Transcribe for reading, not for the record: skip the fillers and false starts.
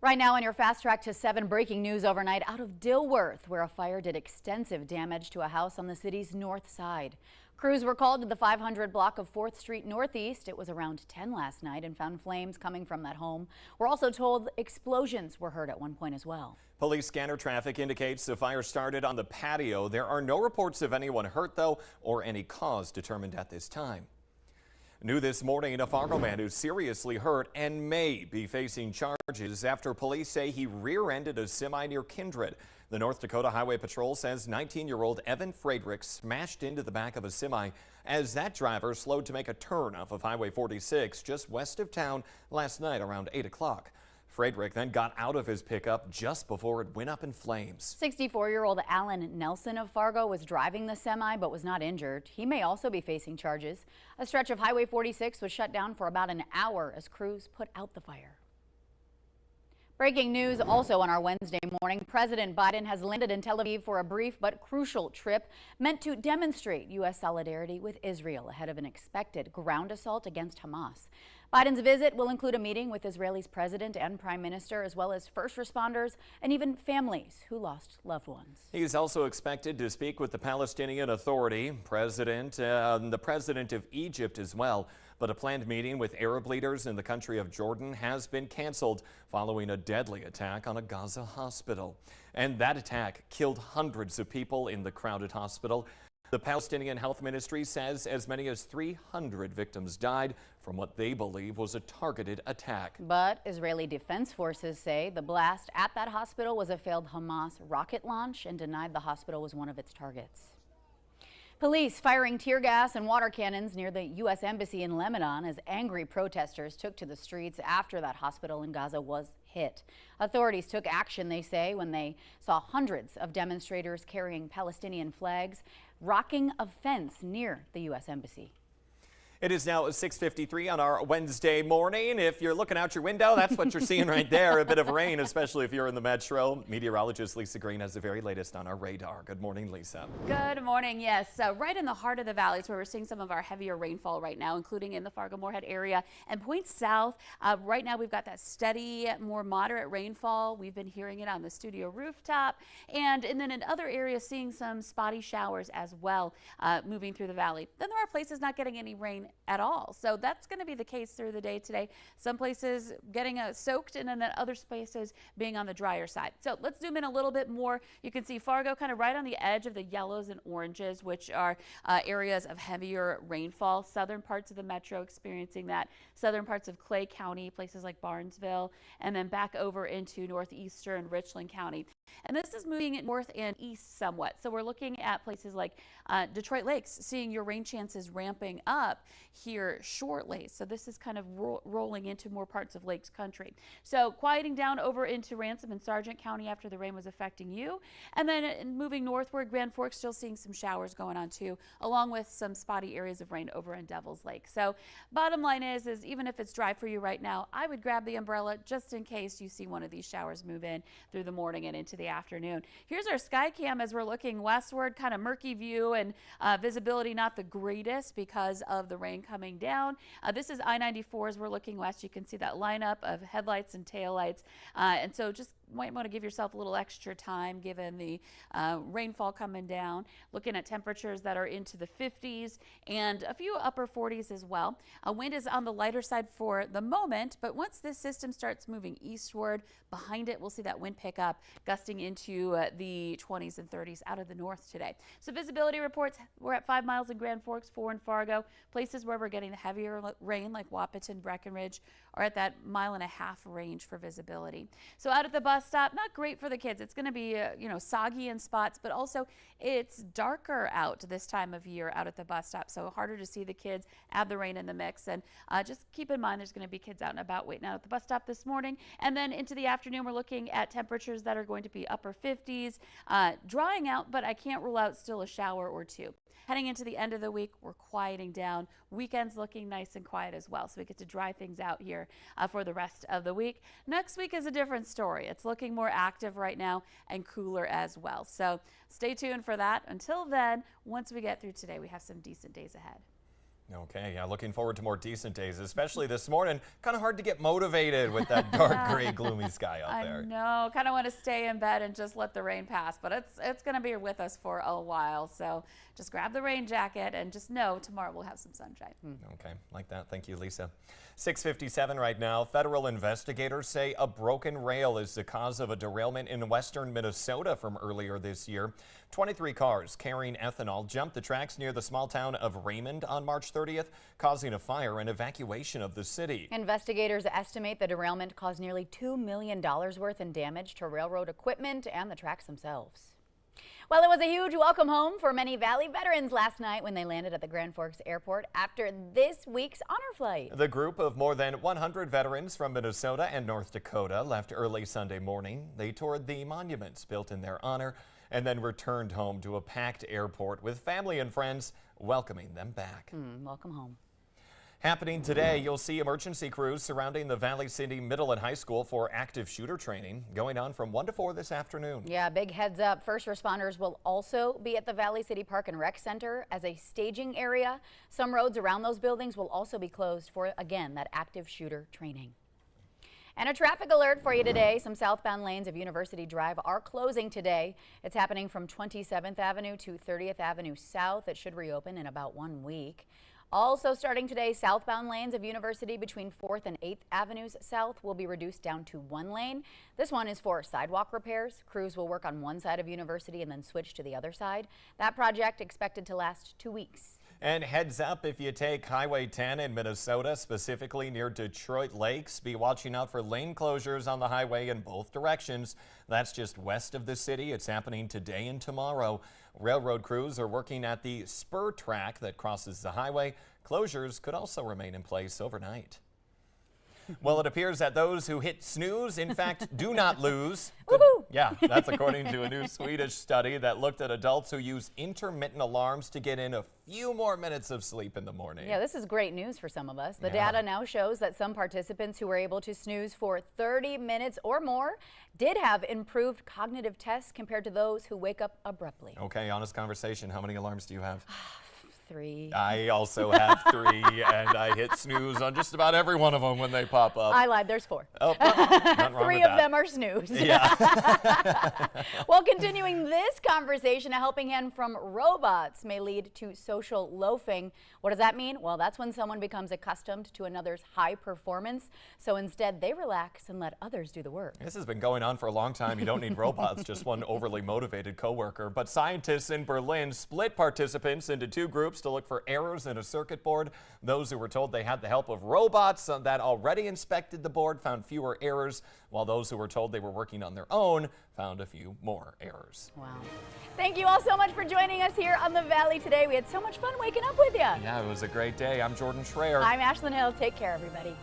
Right now on your Fast Track to 7 breaking news overnight out of Dilworth, where a fire did extensive damage to a house on the city's north side. Crews were called to the 500 block of 4th Street Northeast. It was around 10 last night and found flames coming from that home. We're also told explosions were heard at one point as well. Police scanner traffic indicates the fire started on the patio. There are no reports of anyone hurt, though, or any cause determined at this time. New this morning, a Fargo man who's seriously hurt and may be facing charges after police say he rear-ended a semi near Kindred. The North Dakota Highway Patrol says 19-year-old Evan Friedrich smashed into the back of a semi as that driver slowed to make a turn off of Highway 46 just west of town last night around 8 o'clock. Friedrich then got out of his pickup just before it went up in flames. 64-year-old Alan Nelson of Fargo was driving the semi but was not injured. He may also be facing charges. A stretch of Highway 46 was shut down for about an hour as crews put out the fire. Breaking news also on our Wednesday morning. President Biden has landed in Tel Aviv for a brief but crucial trip meant to demonstrate U.S. solidarity with Israel ahead of an expected ground assault against Hamas. Biden's visit will include a meeting with Israel's president and prime minister, as well as first responders and even families who lost loved ones. He's also expected to speak with the Palestinian Authority, the president of Egypt as well. But a planned meeting with Arab leaders in the country of Jordan has been canceled following a deadly attack on a Gaza hospital. And that attack killed hundreds of people in the crowded hospital. The Palestinian Health Ministry says as many as 300 victims died from what they believe was a targeted attack. But Israeli Defense Forces say the blast at that hospital was a failed Hamas rocket launch and denied the hospital was one of its targets. Police firing tear gas and water cannons near the U.S. Embassy in Lebanon as angry protesters took to the streets after that hospital in Gaza was hit. Authorities took action, they say, when they saw hundreds of demonstrators carrying Palestinian flags rocking a fence near the U.S. Embassy. It is now 6:53 on our Wednesday morning. If you're looking out your window, that's what you're seeing right there. A bit of rain, especially if you're in the metro. Meteorologist Lisa Green has the very latest on our radar. Good morning, Lisa. Good morning. Yes, right in the heart of the valley is where we're seeing some of our heavier rainfall right now, including in the Fargo-Moorhead area and points south. Right now we've got that steady, more moderate rainfall. We've been hearing it on the studio rooftop. And then in other areas seeing some spotty showers as well moving through the valley. Then there are places not getting any rain at all. So that's going to be the case through the day today. Some places getting soaked and then other spaces being on the drier side. So let's zoom in a little bit more. You can see Fargo kind of right on the edge of the yellows and oranges, which are areas of heavier rainfall. Southern parts of the metro experiencing that. Southern parts of Clay County, places like Barnesville, and then back over into northeastern Richland County. And this is moving north and east somewhat. So we're looking at places like Detroit Lakes, seeing your rain chances ramping up here shortly. So this is kind of rolling into more parts of Lakes country. So quieting down over into Ransom and Sargent County after the rain was affecting you. And then moving northward, Grand Forks still seeing some showers going on too, along with some spotty areas of rain over in Devil's Lake. So bottom line is even if it's dry for you right now, I would grab the umbrella just in case you see one of these showers move in through the morning and into the afternoon. Here's our sky cam as we're looking westward, kind of murky view and visibility not the greatest because of the rain coming down. This is I-94 as we're looking west. You can see that lineup of headlights and taillights. And so just might want to give yourself a little extra time given the rainfall coming down. Looking at temperatures that are into the 50s and a few upper 40s as well. Wind is on the lighter side for the moment, but once this system starts moving eastward, behind it we'll see that wind pick up, gusting into the 20s and 30s out of the north today. So visibility reports, we're at 5 miles in Grand Forks, 4 in Fargo. Places where we're getting the heavier rain like Wahpeton, Breckenridge are at that 1.5 mile range for visibility. So out at the bus stop, not great for the kids. It's going to be soggy in spots, but also it's darker out this time of year out at the bus stop, so harder to see the kids. Add the rain in the mix, and just keep in mind there's going to be kids out and about waiting out at the bus stop this morning. And then into the afternoon we're looking at temperatures that are going to be upper 50s, drying out, but I can't rule out still a shower or two. Heading into the end of the week, we're quieting down. Weekends looking nice and quiet as well, so we get to dry things out here for the rest of the week. Next week is a different story. It's looking more active right now and cooler as well. So stay tuned for that. Until then, once we get through today, we have some decent days ahead. Okay, yeah, looking forward to more decent days, especially this morning. Kind of hard to get motivated with that dark gray gloomy sky out there. I know, kind of want to stay in bed and just let the rain pass, but it's going to be with us for a while. So just grab the rain jacket and just know tomorrow we'll have some sunshine. Okay, like that. Thank you, Lisa. 6:57 right now. Federal investigators say a broken rail is the cause of a derailment in western Minnesota from earlier this year. 23 cars carrying ethanol jumped the tracks near the small town of Raymond on March 30th, causing a fire and evacuation of the city. Investigators estimate the derailment caused nearly $2 million worth in damage to railroad equipment and the tracks themselves. Well, it was a huge welcome home for many Valley veterans last night when they landed at the Grand Forks Airport after this week's honor flight. The group of more than 100 veterans from Minnesota and North Dakota left early Sunday morning. They toured the monuments built in their honor and then returned home to a packed airport with family and friends welcoming them back. Welcome home. Happening today, you'll see emergency crews surrounding the Valley City Middle and High School for active shooter training, going on from 1 to 4 this afternoon. Yeah, big heads up. First responders will also be at the Valley City Park and Rec Center as a staging area. Some roads around those buildings will also be closed for, again, that active shooter training. And a traffic alert for you today. Some southbound lanes of University Drive are closing today. It's happening from 27th Avenue to 30th Avenue South. It should reopen in about 1 week. Also starting today, southbound lanes of University between 4th and 8th Avenues South will be reduced down to 1 lane. This one is for sidewalk repairs. Crews will work on one side of University and then switch to the other side. That project expected to last 2 weeks. And heads up if you take Highway 10 in Minnesota, specifically near Detroit Lakes. Be watching out for lane closures on the highway in both directions. That's just west of the city. It's happening today and tomorrow. Railroad crews are working at the spur track that crosses the highway. Closures could also remain in place overnight. Well, it appears that those who hit snooze, in fact, do not lose. Woohoo! Yeah, that's according to a new Swedish study that looked at adults who use intermittent alarms to get in a few more minutes of sleep in the morning. Yeah, this is great news for some of us. The Yeah. data now shows that some participants who were able to snooze for 30 minutes or more did have improved cognitive tests compared to those who wake up abruptly. Okay, honest conversation. How many alarms do you have? 3. I also have 3, and I hit snooze on just about every one of them when they pop up. I lied, there's 4. Oh, nothing wrong 3 with of that. them are snooze. Yeah. Well, continuing this conversation, a helping hand from robots may lead to social loafing. What does that mean? Well, that's when someone becomes accustomed to another's high performance. So instead, they relax and let others do the work. This has been going on for a long time. You don't need robots, just one overly motivated coworker. But scientists in Berlin split participants into 2 groups to look for errors in a circuit board. Those who were told they had the help of robots that already inspected the board found fewer errors, while those who were told they were working on their own found a few more errors. Wow. Thank you all so much for joining us here on the Valley today. We had so much fun waking up with you. Yeah, it was a great day. I'm Jordan Schreier. I'm Ashlyn Hill. Take care, everybody.